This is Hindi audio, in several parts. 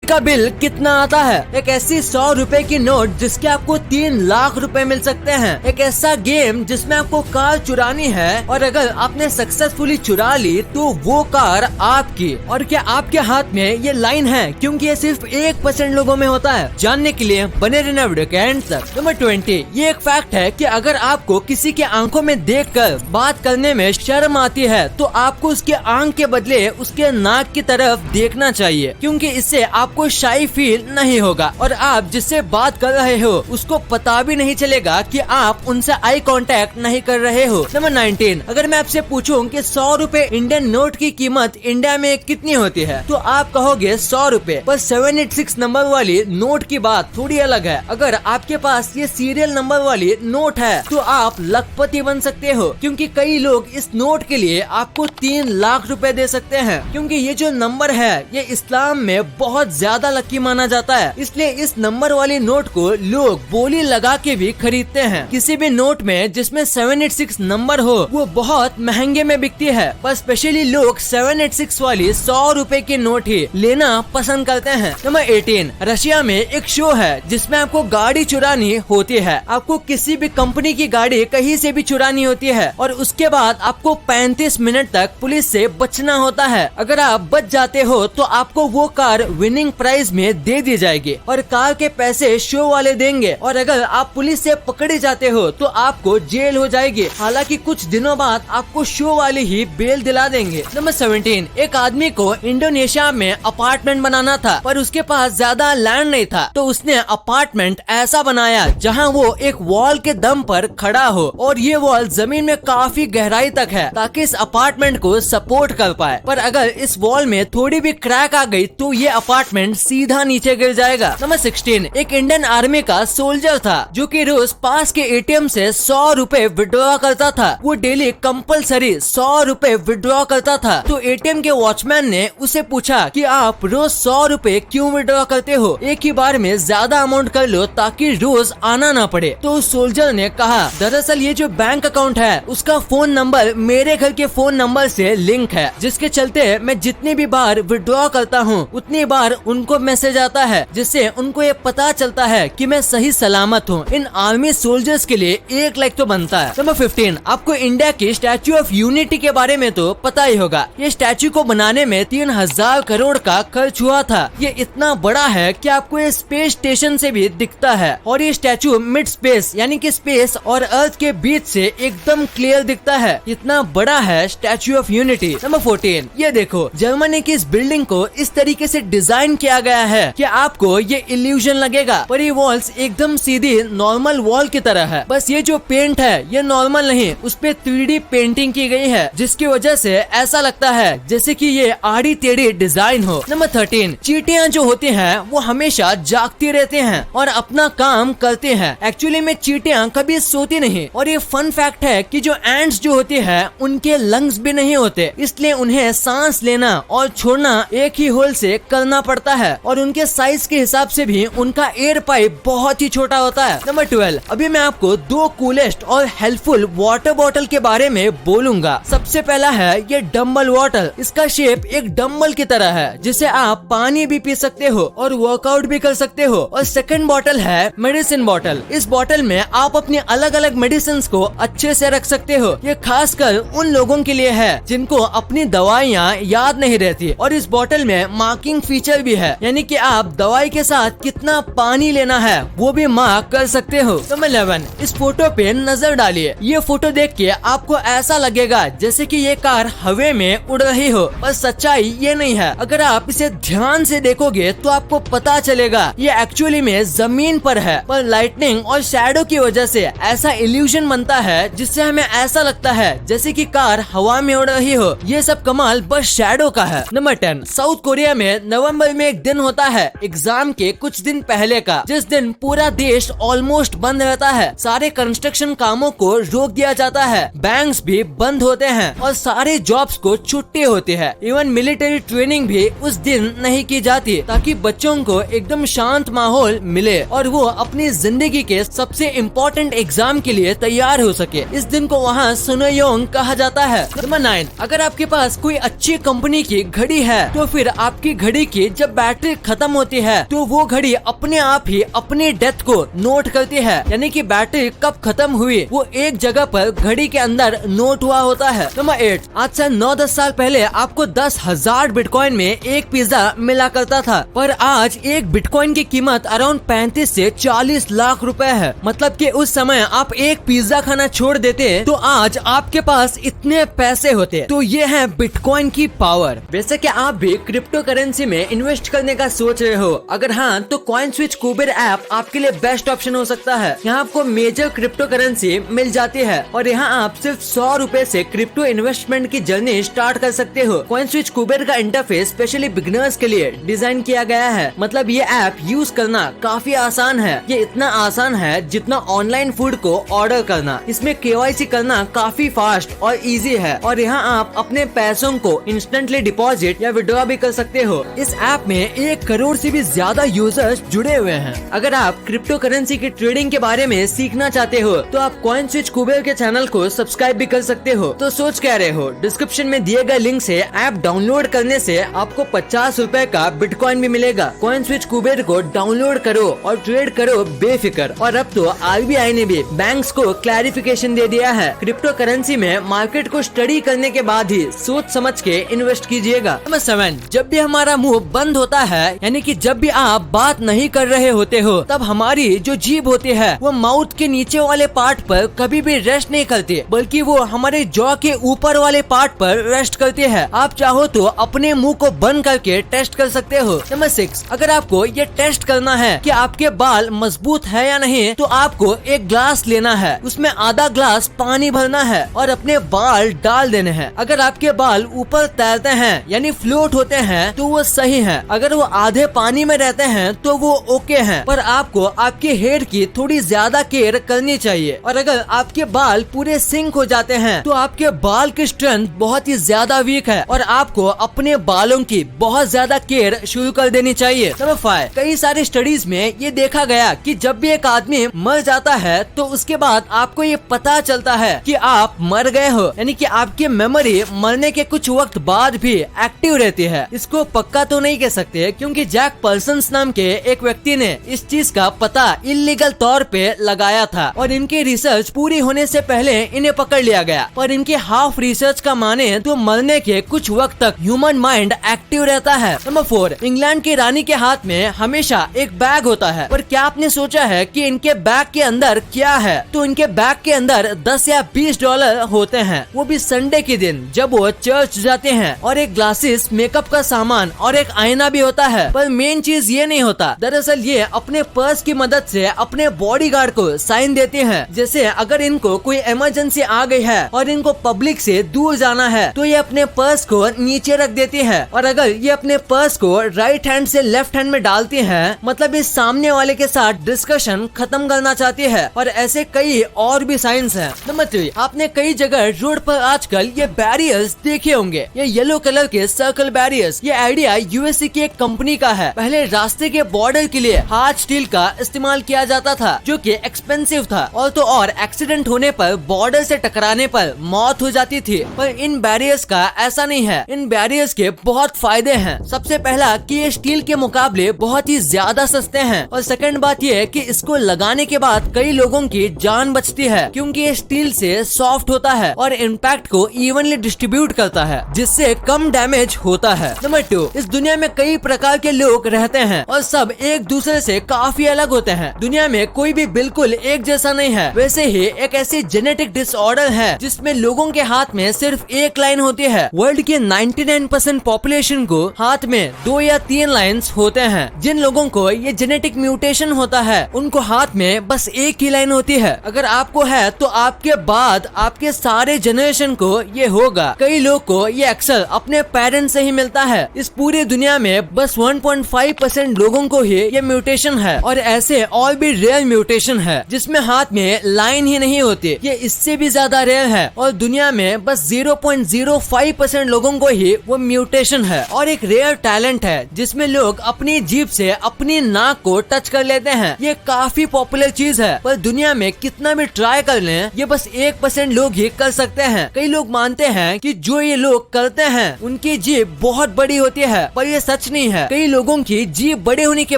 इसका बिल कितना आता है? एक ऐसी 100 रुपए की नोट जिसके आपको 3 लाख रुपए मिल सकते हैं। एक ऐसा गेम जिसमें आपको कार चुरानी है और अगर आपने सक्सेसफुली चुरा ली तो वो कार आपकी। और क्या आपके हाथ में ये लाइन है? क्योंकि ये सिर्फ 1% लोगों में होता है। जानने के लिए बने रहना वीडियो के एंड तक। नंबर 20, ये एक फैक्ट है कि अगर आपको किसी के आंखों में देखकर बात करने में शर्म आती है तो आपको उसके आंख के बदले उसके नाक की तरफ देखना चाहिए, क्योंकि इससे आपको शाई फील नहीं होगा और आप जिससे बात कर रहे हो उसको पता भी नहीं चलेगा कि आप उनसे आई कांटेक्ट नहीं कर रहे हो। नंबर 19, अगर मैं आपसे पूछूं कि 100 रुपए इंडियन नोट की कीमत इंडिया में कितनी होती है तो आप कहोगे 100 रुपए। पर 786 नंबर वाली नोट की बात थोड़ी अलग है। अगर आपके पास ये सीरियल नंबर वाली नोट है तो आप लखपति बन सकते हो, क्योंकि कई लोग इस नोट के लिए आपको 3 लाख रुपए दे सकते हैं। क्योंकि ये जो नंबर है ये इस्लाम में बहुत ज्यादा लकी माना जाता है, इसलिए इस नंबर वाली नोट को लोग बोली लगा के भी खरीदते हैं। किसी भी नोट में जिसमें 786 नंबर हो वो बहुत महंगे में बिकती है, पर स्पेशली लोग 786 वाली 100 रुपए की नोट ही लेना पसंद करते हैं। नंबर 18, रशिया में एक शो है जिसमें आपको गाड़ी चुरानी होती है। आपको किसी भी कंपनी की गाड़ी कहीं से भी चुरानी होती है और उसके बाद आपको 35 मिनट तक पुलिस से बचना होता है। अगर आप बच जाते हो तो आपको वो कार विनिंग प्राइज में दे दी जाएगी और कार के पैसे शो वाले देंगे, और अगर आप पुलिस से पकड़े जाते हो तो आपको जेल हो जाएगी। हालांकि कुछ दिनों बाद आपको शो वाले ही बेल दिला देंगे। नंबर 17, एक आदमी को इंडोनेशिया में अपार्टमेंट बनाना था पर उसके पास ज्यादा लैंड नहीं था, तो उसने अपार्टमेंट ऐसा बनाया जहां वो एक वॉल के दम पर खड़ा हो और ये वॉल जमीन में काफी गहराई तक है ताकि इस अपार्टमेंट को सपोर्ट कर पाए। पर अगर इस वॉल में थोड़ी भी क्रैक आ गई तो ये अपार्टमेंट सीधा नीचे गिर जाएगा। नंबर 16, एक इंडियन आर्मी का सोल्जर था जो कि रोज पास के एटीएम से 100 रुपए विड्रॉ करता था। वो डेली कंपलसरी 100 रुपए विड्रॉ करता था। तो एटीएम के वॉचमैन ने उसे पूछा कि आप रोज 100 रुपए क्यों विड्रॉ करते हो? एक ही बार में ज्यादा अमाउंट कर लो ताकि रोज आना ना पड़े। तो उस सोल्जर ने कहा, दरअसल ये जो बैंक अकाउंट है उसका फोन नंबर मेरे घर के फोन नंबर से लिंक है, जिसके चलते मैं जितनी भी बार विड्रॉ करता हूँ उतनी बार उनको मैसेज आता है, जिससे उनको ये पता चलता है कि मैं सही सलामत हूँ। इन आर्मी सोल्जर्स के लिए 1 लाइक तो बनता है। नंबर 15, आपको इंडिया की स्टैच्यू ऑफ यूनिटी के बारे में तो पता ही होगा। ये स्टैच्यू को बनाने में 3000 करोड़ का खर्च हुआ था। ये इतना बड़ा है कि आपको ये स्पेस स्टेशन से भी दिखता है और ये स्टैच्यू मिड स्पेस यानी कि स्पेस और अर्थ के बीच से एकदम क्लियर दिखता है। इतना बड़ा है स्टैच्यू ऑफ यूनिटी। नंबर 14, ये देखो जर्मनी की इस बिल्डिंग को इस तरीके से डिजाइन किया गया है कि आपको ये इल्यूजन लगेगा पर ये वॉल्स एकदम सीधी नॉर्मल वॉल की तरह है। बस ये जो पेंट है ये नॉर्मल नहीं, उस पे 3D पेंटिंग की गई है जिसकी वजह से ऐसा लगता है जैसे कि ये आड़ी टेढ़ी डिजाइन हो। नंबर 13, चींटियां जो होती हैं वो हमेशा जागती रहते हैं और अपना काम करते हैं। एक्चुअली में चींटियां कभी सोती नहीं। और ये फन फैक्ट है कि जो एंट्स जो होती है उनके लंग्स भी नहीं होते, इसलिए उन्हें सांस लेना और छोड़ना एक ही होल से करना पड़ता है और उनके साइज के हिसाब से भी उनका एयर पाइप बहुत ही छोटा होता है। नंबर 12, अभी मैं आपको 2 कूलेस्ट और हेल्पफुल वाटर बॉटल के बारे में बोलूंगा। सबसे पहला है ये डम्बल वाटर। इसका शेप एक डम्बल की तरह है जिसे आप पानी भी पी सकते हो और वर्कआउट भी कर सकते हो। और सेकंड बॉटल है मेडिसिन बॉटल। इस बॉटल में आप अपनी अलग अलग मेडिसिन को अच्छे से रख सकते हो। ये खासकर उन लोगों के लिए है जिनको अपनी दवाइयाँ याद नहीं रहती। और इस बॉटल में मार्किंग फीचर भी है, यानी कि आप दवाई के साथ कितना पानी लेना है वो भी मार्क कर सकते हो। नंबर 11, इस फोटो पे नजर डालिए। ये फोटो देख के आपको ऐसा लगेगा जैसे कि ये कार हवे में उड़ रही हो, पर सच्चाई ये नहीं है। अगर आप इसे ध्यान से देखोगे तो आपको पता चलेगा ये एक्चुअली में जमीन पर है, पर लाइटनिंग और शैडो की वजह से ऐसा इल्यूजन बनता है जिससे हमें ऐसा लगता है जैसे कि कार हवा में उड़ रही हो। ये सब कमाल बस शैडो का है। नंबर 10, साउथ कोरिया में नवंबर में एक दिन होता है एग्जाम के कुछ दिन पहले का, जिस दिन पूरा देश ऑलमोस्ट बंद रहता है। सारे कंस्ट्रक्शन कामों को रोक दिया जाता है, बैंक्स भी बंद होते हैं और सारे जॉब्स को छुट्टी होती है। इवन मिलिट्री ट्रेनिंग भी उस दिन नहीं की जाती ताकि बच्चों को एकदम शांत माहौल मिले और वो अपनी जिंदगी के सबसे इम्पोर्टेंट एग्जाम के लिए तैयार हो सके। इस दिन को वहाँ सुनोयोंग कहा जाता है। नंबर 9, अगर आपके पास कोई अच्छी कंपनी की घड़ी है तो फिर आपकी घड़ी की जब बैटरी खत्म होती है तो वो घड़ी अपने आप ही अपनी डेथ को नोट करती है, यानी कि बैटरी कब खत्म हुई वो एक जगह पर घड़ी के अंदर नोट हुआ होता है। नंबर 8, आज से 9-10 साल पहले आपको 10,000 बिटकॉइन में एक पिज्जा मिला करता था, पर आज एक बिटकॉइन की कीमत अराउंड 35 से 40 लाख रुपए है। मतलब कि उस समय आप एक पिज्जा खाना छोड़ देते तो आज आपके पास इतने पैसे होते। तो ये है बिटकॉइन की पावर। वैसे क्या आप भी क्रिप्टो करेंसी में इन्वेस्ट करने का सोच रहे हो? अगर हाँ तो कॉइनस्विच कुबेर ऐप आपके लिए बेस्ट ऑप्शन हो सकता है। यहाँ आपको मेजर क्रिप्टो करेंसी मिल जाती है और यहाँ आप सिर्फ 100 रुपए से क्रिप्टो इन्वेस्टमेंट की जर्नी स्टार्ट कर सकते हो। कॉइनस्विच कुबेर का इंटरफेस स्पेशली बिगिनर्स के लिए डिजाइन किया गया है। मतलब ये ऐप यूज करना काफी आसान है। ये इतना आसान है जितना ऑनलाइन फूड को ऑर्डर करना। इसमें KYC करना काफी फास्ट और इजी है और यहाँ आप अपने पैसों को इंस्टेंटली डिपॉजिट या विड्रॉ भी कर सकते हो। इस ऐप में 1 करोड़ से भी ज्यादा यूजर्स जुड़े हुए हैं। अगर आप क्रिप्टो करेंसी की ट्रेडिंग के बारे में सीखना चाहते हो तो आप कॉइनस्विच कुबेर के चैनल को सब्सक्राइब भी कर सकते हो। तो सोच क्या रहे हो? डिस्क्रिप्शन में दिए गए लिंक से ऐप डाउनलोड करने से आपको 50 रुपए का बिटकॉइन भी मिलेगा। कॉइनस्विच कुबेर को डाउनलोड करो और ट्रेड करो बेफिक्र। और अब तो RBI ने भी बैंक्स को क्लैरिफिकेशन दे दिया है, क्रिप्टो करेंसी में मार्केट को स्टडी करने के बाद ही सोच समझ के इन्वेस्ट कीजिएगा। नंबर 7, जब भी हमारा मुंह बंद होता है, यानी कि जब भी आप बात नहीं कर रहे होते हो, तब हमारी जो जीभ होती है वो माउथ के नीचे वाले पार्ट पर कभी भी रेस्ट नहीं करती, बल्कि वो हमारे जॉ के ऊपर वाले पार्ट पर रेस्ट करती है। आप चाहो तो अपने मुंह को बंद करके टेस्ट कर सकते हो। नंबर 6, अगर आपको ये टेस्ट करना है कि आपके बाल मजबूत है या नहीं, तो आपको एक ग्लास लेना है, उसमें आधा ग्लास पानी भरना है और अपने बाल डाल देने हैं। अगर आपके बाल ऊपर तैरते हैं यानी फ्लोट होते हैं तो वो सही है। अगर वो आधे पानी में रहते हैं तो वो ओके हैं। पर आपको आपके हेयर की थोड़ी ज्यादा केयर करनी चाहिए। और अगर आपके बाल पूरे सिंक हो जाते हैं तो आपके बाल की स्ट्रेंथ बहुत ही ज्यादा वीक है और आपको अपने बालों की बहुत ज्यादा केयर शुरू कर देनी चाहिए। नंबर 5, कई सारी स्टडीज में ये देखा गया कि जब भी एक आदमी मर जाता है तो उसके बाद आपको ये पता चलता है कि आप मर गए हो, यानी कि आपकी मेमोरी मरने के कुछ वक्त बाद भी एक्टिव रहती है। इसको पक्का तो नहीं कह सकते क्योंकि जैक पर्सन्स नाम के एक व्यक्ति ने इस चीज का पता इलीगल तौर पे लगाया था और इनकी रिसर्च पूरी होने से पहले इन्हें पकड़ लिया गया। पर इनके हाफ रिसर्च का माने तो मरने के कुछ वक्त तक ह्यूमन माइंड एक्टिव रहता है। नंबर 4, इंग्लैंड की रानी के हाथ में हमेशा एक बैग होता है, पर क्या आपने सोचा है कि इनके बैग के अंदर क्या है? तो इनके बैग के अंदर 10 या 20 डॉलर होते हैं, वो भी संडे के दिन जब वो चर्च जाते हैं, और एक ग्लासेस, मेकअप का सामान और एक आईना भी होता है। पर मेन चीज ये नहीं होता, दरअसल ये अपने पर्स की मदद से अपने बॉडीगार्ड को साइन देते हैं। जैसे अगर इनको कोई इमरजेंसी आ गई है और इनको पब्लिक से दूर जाना है तो ये अपने पर्स को नीचे रख देती है, और अगर ये अपने पर्स को राइट हैंड से लेफ्ट हैंड में डालती है मतलब इस सामने वाले के साथ डिस्कशन खत्म करना चाहती है। और ऐसे कई और भी साइंस हैं। नंबर 3, आपने कई जगह रोड पर आजकल ये बैरियर्स देखे होंगे, ये येलो कलर के सर्कल बैरियर्स। ये आइडिया यूएसए की एक कंपनी का है। पहले रास्ते के बॉर्डर के लिए हार्ड स्टील का इस्तेमाल किया जाता था जो कि एक्सपेंसिव था, और तो और एक्सीडेंट होने पर बॉर्डर से टकराने पर मौत हो जाती थी। पर इन बैरियर्स का ऐसा नहीं है, इन बैरियर्स के बहुत फायदे हैं। सबसे पहला कि ये स्टील के मुकाबले बहुत ही ज्यादा सस्ते हैं, और सेकंड बात ये है कि इसको लगाने के बाद कई लोगों की जान बचती है क्योंकि ये स्टील से सॉफ्ट होता है और इम्पैक्ट को इवनली डिस्ट्रीब्यूट करता है जिससे कम डैमेज होता है। नंबर 2, इस दुनिया में कई प्रकार के लोग रहते हैं और सब एक दूसरे से काफी अलग होते हैं। दुनिया में कोई भी बिल्कुल एक जैसा नहीं है। वैसे ही एक ऐसी जेनेटिक डिसऑर्डर है जिसमें लोगों के हाथ में सिर्फ एक लाइन होती है। वर्ल्ड के 99% पॉपुलेशन को हाथ में 2 या 3 लाइन्स होते हैं। जिन लोगों को ये जेनेटिक म्यूटेशन होता है उनको हाथ में बस एक ही लाइन होती है। अगर आपको है तो आपके बाद आपके सारे जनरेशन को ये होगा। कई लोग को ये अक्सर अपने पेरेंट्स से ही मिलता है। इस पूरी दुनिया में बस 1.5% लोगों को ही ये म्यूटेशन है, और ऐसे और भी रेयर म्यूटेशन है जिसमें हाथ में लाइन ही नहीं होती। ये इससे भी ज्यादा रेयर है और दुनिया में बस 0.05% लोगों को ही वो म्यूटेशन है। और एक रेयर टैलेंट है जिसमें लोग अपनी जीभ से अपनी नाक को टच कर लेते हैं। ये काफी पॉपुलर चीज है, पर दुनिया में कितना भी ट्राई कर लें ये बस 1% लोग ही कर सकते हैं। कई लोग मानते हैं कि जो ये लोग करते हैं उनकी जीभ बहुत बड़ी होती है, पर ये सच कुछ नहीं है। कई लोगों की जीभ बड़े होने के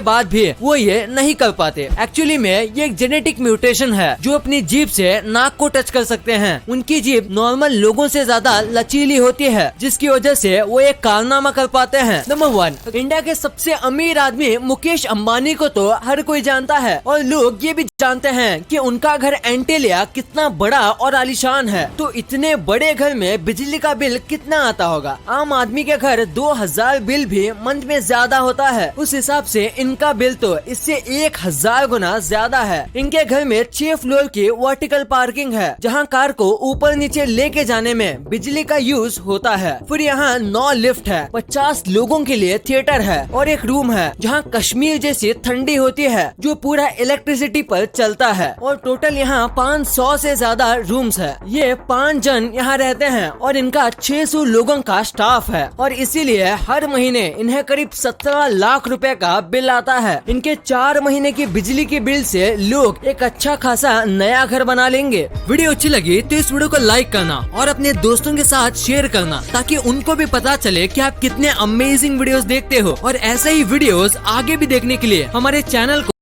बाद भी वो ये नहीं कर पाते। एक्चुअली में ये एक जेनेटिक म्यूटेशन है जो अपनी जीभ से नाक को टच कर सकते हैं। उनकी जीभ नॉर्मल लोगों से ज्यादा लचीली होती है, जिसकी वजह से वो एक कारनामा कर पाते हैं। नंबर 1, इंडिया के सबसे अमीर आदमी मुकेश अंबानी को तो हर कोई जानता है और लोग ये भी जानते हैं कि उनका घर एंटीलिया कितना बड़ा और आलीशान है। तो इतने बड़े घर में बिजली का बिल कितना आता होगा? आम आदमी के घर 2000 बिल भी मंथ में ज्यादा होता है। उस हिसाब से इनका बिल तो इससे 1000 गुना ज्यादा है। इनके घर में 6 फ्लोर की वर्टिकल पार्किंग है, जहां कार को ऊपर नीचे लेके जाने में बिजली का यूज होता है। फिर यहाँ 9 लिफ्ट है, 50 लोगों के लिए थिएटर है और एक रूम है जहाँ कश्मीर जैसी ठंडी होती है जो पूरा इलेक्ट्रिसिटी पर चलता है। और टोटल यहाँ 500 से ज्यादा रूम्स है। ये 5 जन यहाँ रहते हैं और इनका 600 लोगों का स्टाफ है और इसीलिए हर महीने इन्हें करीब 17 लाख रुपए का बिल आता है। इनके 4 महीने की बिजली के बिल से लोग एक अच्छा खासा नया घर बना लेंगे। वीडियो अच्छी लगी तो इस वीडियो को लाइक करना और अपने दोस्तों के साथ शेयर करना, ताकि उनको भी पता चले कि आप कितने अमेजिंग वीडियोस देखते हो। और ऐसे ही वीडियोस आगे भी देखने के लिए हमारे चैनल को